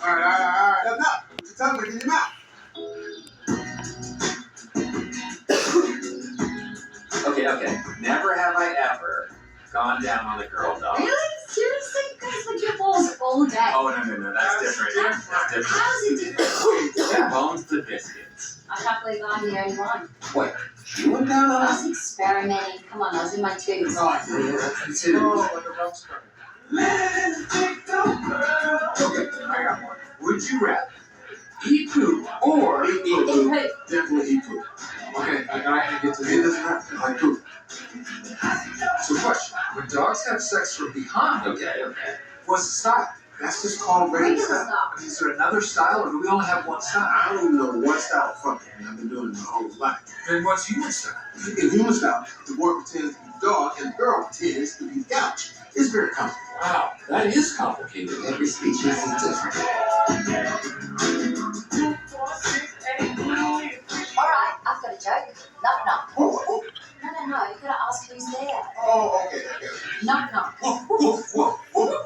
All right. Enough. Put your tongue back in your mouth. Okay. Never have I ever gone down on a girl dog. Really? Seriously? You guys lick your balls all day. Oh, no. That's different. That's different. How is it different? Yeah, bones to biscuits. I can't believe I'm the only one. Wait, you went down on I us? was experimenting. Come on, I was in my twos. Oh, yeah, that's it. Oh, like a rock star. Okay, I got one. Would you rather eat poop or eat poop? Definitely eat poop. Okay, I gotta get to this. It doesn't matter. I poop. So, question: when dogs have sex from behind, Okay. what's the style? That's just called regular Regular style. style. Is there another style, or do we only have one style? I don't even know one style of fucking. I've been doing it my whole life. Then what's human style? In human style, the boy pretends to be the dog, and the girl pretends to be the couch. It's very complicated. Wow, that is complicated. Every species is different. Alright, I've got a joke. Knock. Oh, No, you gotta ask who's there. okay. Knock. Whoa.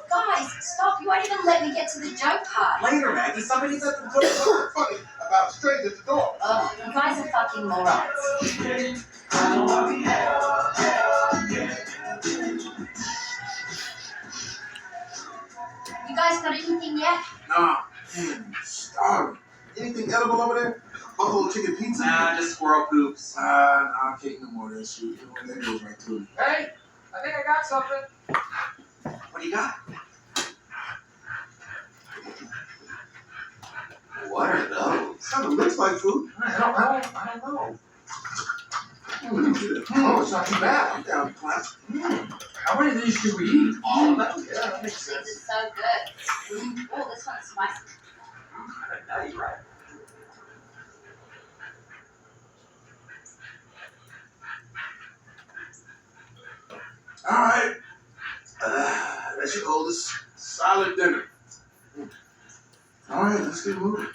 Guys, stop. You won't even let me get to the joke part. Later, Maggie, somebody's at the door. Funny about straight at the door. Oh, you guys are fucking morons. You guys got anything yet? Nah, damn, starving. Anything edible over there? Buffalo chicken pizza? Nah, just squirrel poops. Nah, I can't eat no more of that shit. That goes right through me. Hey, I think I got something. What do you got? What are those? Kind of looks like food. I don't know. Oh, it's not too bad. I'm down to class. How many of these should we eat? All of them? Yeah, that makes This sense. is so good. Oh, this one's spicy. Kind of nutty, right? All right. That's your oldest solid dinner. All right, let's get moving.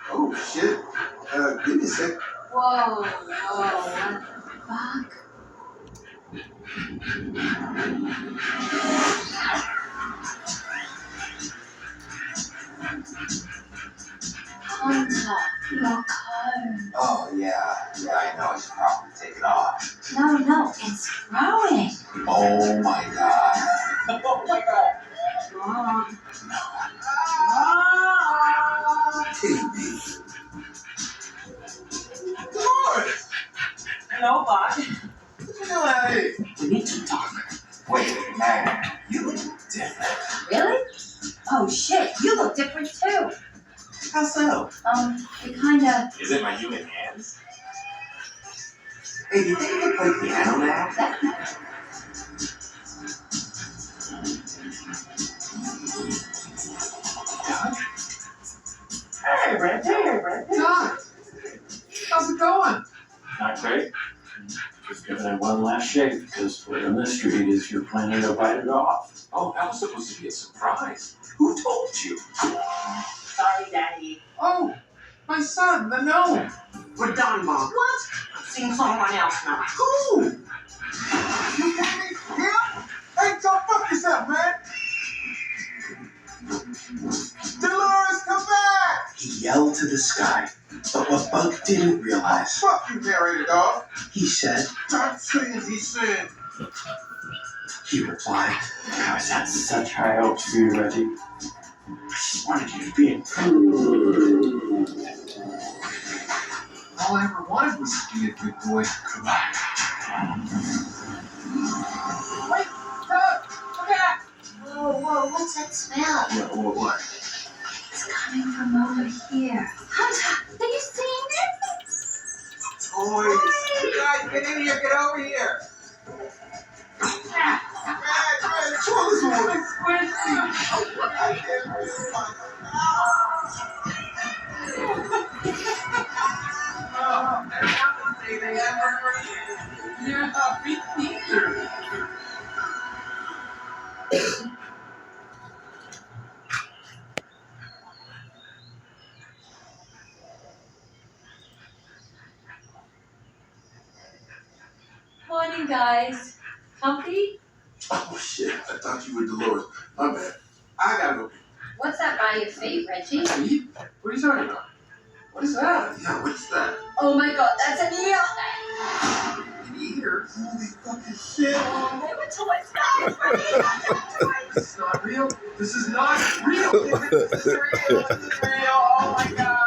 Oh, shit. Give me a sec. Whoa, what the fuck? Hunter, your comb. Oh, yeah, I know. I should probably take it off. No, it's growing. Oh my god. Oh my god. Mom. TV. Dolores! Hello, Bud. What you doing out here? We need to talk. Wait, Maggie, you look different. Really? Oh shit, you look different too. How so? You kinda... Is it my human hands? Hey, do you think you can play piano now? Hey, Brent. John! How's it going? Not great. Just giving it one last shake because word on the street is you're planning to bite it off. Oh, that was supposed to be a surprise. Who told you? Sorry, Daddy. Oh, my son, the gnome. We're done, Mom. What? I've seen someone else now. Who? You kidding me? Him? Hey, go fuck yourself, man. Dolores, come back! He yelled to the sky, but what Bug didn't realize, Fuck you, narrator dog. he said, Stop saying he said. he replied, I was had such high hopes for you, Reggie. I just wanted you to be improved. All I ever wanted was to be a good boy. goodbye. Wait, come back. Whoa, what's that smell? What? It's coming from over here. Hunter, are you seeing this? Toys. You guys, get in here. Get over here. Man, show this one. Oh, that's not the thing they ever heard. Yeah, me neither. Morning, guys. Comfy? Oh shit, I thought you were Dolores. My bad. I gotta go. What's that by your feet, Reggie? Feet? What are you talking about? What is that? Yeah, what's that? Oh my god, that's an ear! An ear? Holy fucking shit! They were toys, guys! Toys! This is not real. This is not real. This is real. This is real. Oh my god.